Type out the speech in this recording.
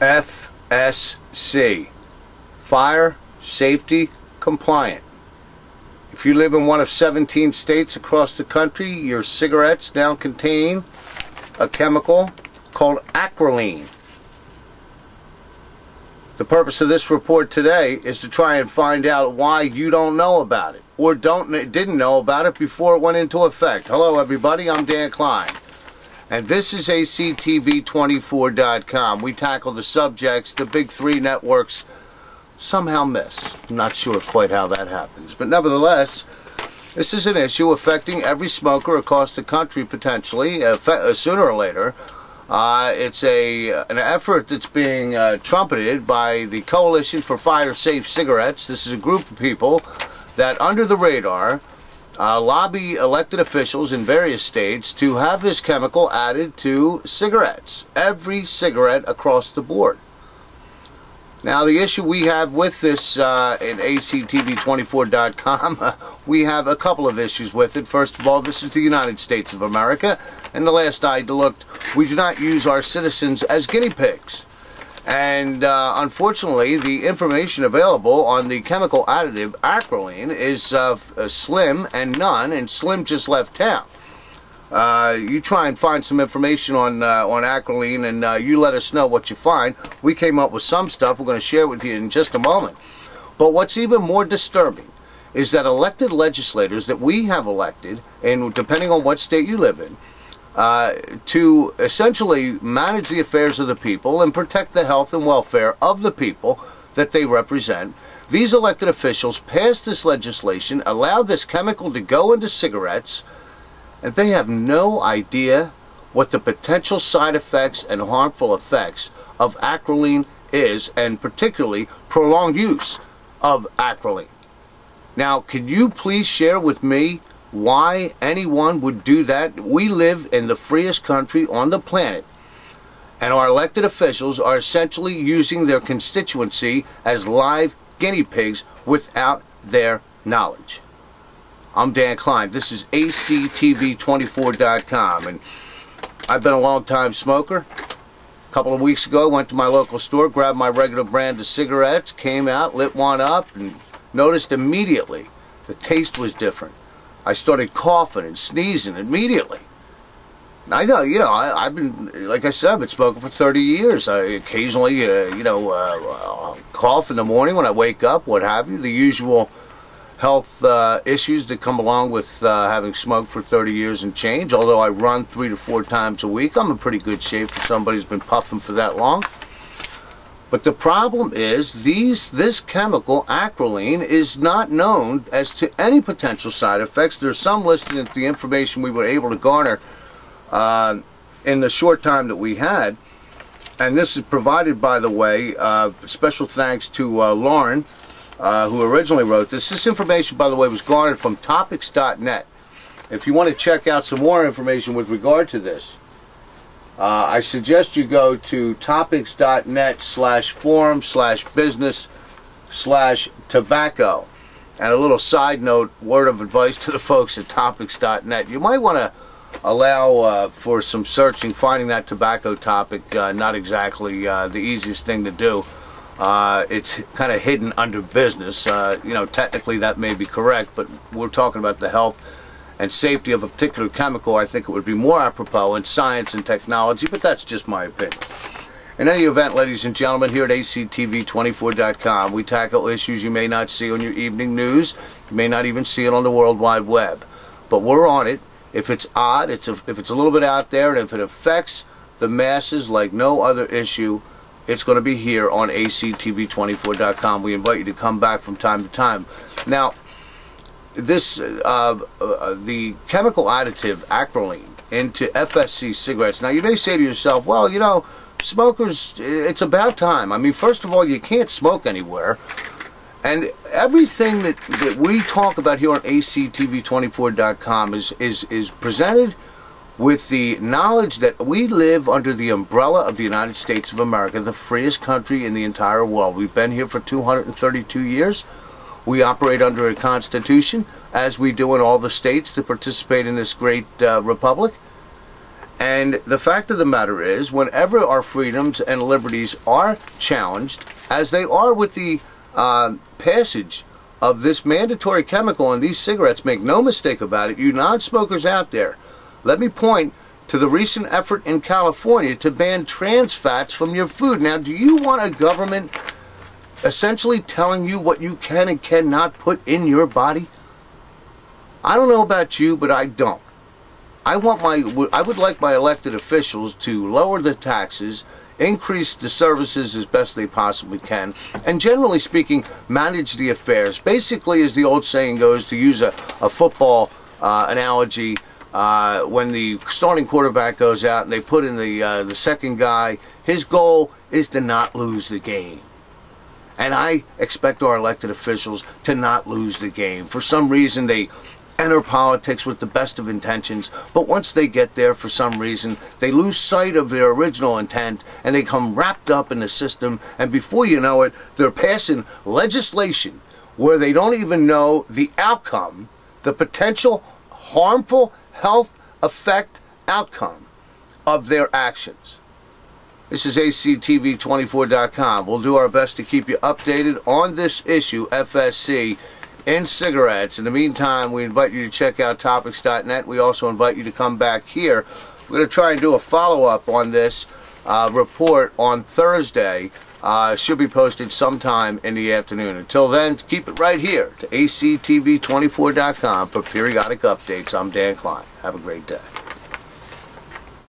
FSC, Fire Safety Compliant. If you live in one of 17 states across the country, your cigarettes now contain a chemical called acrolein. The purpose of this report today is to try and find out why you don't know about it, or didn't know about it before it went into effect. Hello everybody, I'm Dan Klein, and this is actv24.com. We tackle the subjects the big three networks somehow miss. I'm not sure quite how that happens, but nevertheless, this is an issue affecting every smoker across the country potentially, sooner or later. It's an effort that's being trumpeted by the Coalition for Fire Safe Cigarettes. This is a group of people that, under the radar, lobby elected officials in various states to have this chemical added to cigarettes. Every cigarette across the board. Now, the issue we have with this in actv24.com, we have a couple of issues with it. First of all, this is the United States of America, and the last I looked, we do not use our citizens as guinea pigs. And unfortunately, the information available on the chemical additive acrolein is slim and none, and Slim just left town. You try and find some information on acrolein, and you let us know what you find. We came up with some stuff we're going to share with you in just a moment. But what's even more disturbing is that elected legislators that we have elected, and depending on what state you live in, to essentially manage the affairs of the people and protect the health and welfare of the people that they represent, these elected officials passed this legislation, allowed this chemical to go into cigarettes, and they have no idea what the potential side effects and harmful effects of acrolein is, and particularly prolonged use of acrolein. Now, could you please share with me why anyone would do that? We live in the freest country on the planet, and our elected officials are essentially using their constituency as live guinea pigs without their knowledge. I'm Dan Klein. This is actv24.com, and I've been a long-time smoker. A couple of weeks ago, I went to my local store, grabbed my regular brand of cigarettes, came out, lit one up, and noticed immediately the taste was different. I started coughing and sneezing immediately. I know, I've been, like I said, I've been smoking for 30 years. I occasionally, cough in the morning when I wake up, what have you, the usual health issues that come along with having smoked for 30 years and change. Although I run 3 to 4 times a week, I'm in pretty good shape for somebody who's been puffing for that long. But the problem is this chemical, acrolein, is not known as to any potential side effects. There's some listed in the information we were able to garner in the short time that we had. And this is provided, by the way, special thanks to Lauren, who originally wrote this. This information, by the way, was garnered from topics.net. If you want to check out some more information with regard to this, I suggest you go to topics.net/forum/business/tobacco. And a little side note, word of advice to the folks at topics.net. You might want to allow for some searching. Finding that tobacco topic, not exactly the easiest thing to do. It's kind of hidden under business. Technically that may be correct, but we're talking about the health and safety of a particular chemical. I think it would be more apropos in science and technology, but that's just my opinion. In any event, ladies and gentlemen, here at actv24.com, we tackle issues you may not see on your evening news. You may not even see it on the World Wide Web. But we're on it. If it's odd, if it's a little bit out there, and if it affects the masses like no other issue, it's going to be here on actv24.com. We invite you to come back from time to time. Now, this the chemical additive acrolein into FSC cigarettes. Now, you may say to yourself, well, smokers, it's about time. I mean, first of all, you can't smoke anywhere. And everything that we talk about here on actv24.com is presented with the knowledge that we live under the umbrella of the United States of America, the freest country in the entire world. We've been here for 232 years. We operate under a constitution, as we do in all the states that participate in this great republic. And the fact of the matter is, whenever our freedoms and liberties are challenged, as they are with the passage of this mandatory chemical in these cigarettes, make no mistake about it, you non-smokers out there, let me point to the recent effort in California to ban trans fats from your food. Now, do you want a government essentially telling you what you can and cannot put in your body? I don't know about you, but I don't. I would like my elected officials to lower the taxes, increase the services as best they possibly can, and generally speaking, manage the affairs. Basically, as the old saying goes, to use a football analogy, when the starting quarterback goes out and they put in the second guy, his goal is to not lose the game. And I expect our elected officials to not lose the game. For some reason, they enter politics with the best of intentions, but once they get there, for some reason, they lose sight of their original intent and they come wrapped up in the system, and before you know it, they're passing legislation where they don't even know the outcome, the potential harmful health effect outcome of their actions. This is actv24.com. We'll do our best to keep you updated on this issue, FSC, in cigarettes. In the meantime, we invite you to check out topics.net. We also invite you to come back here. We're going to try and do a follow-up on this report on Thursday. Should be posted sometime in the afternoon. Until then, keep it right here to actv24.com for periodic updates. I'm Dan Klein. Have a great day.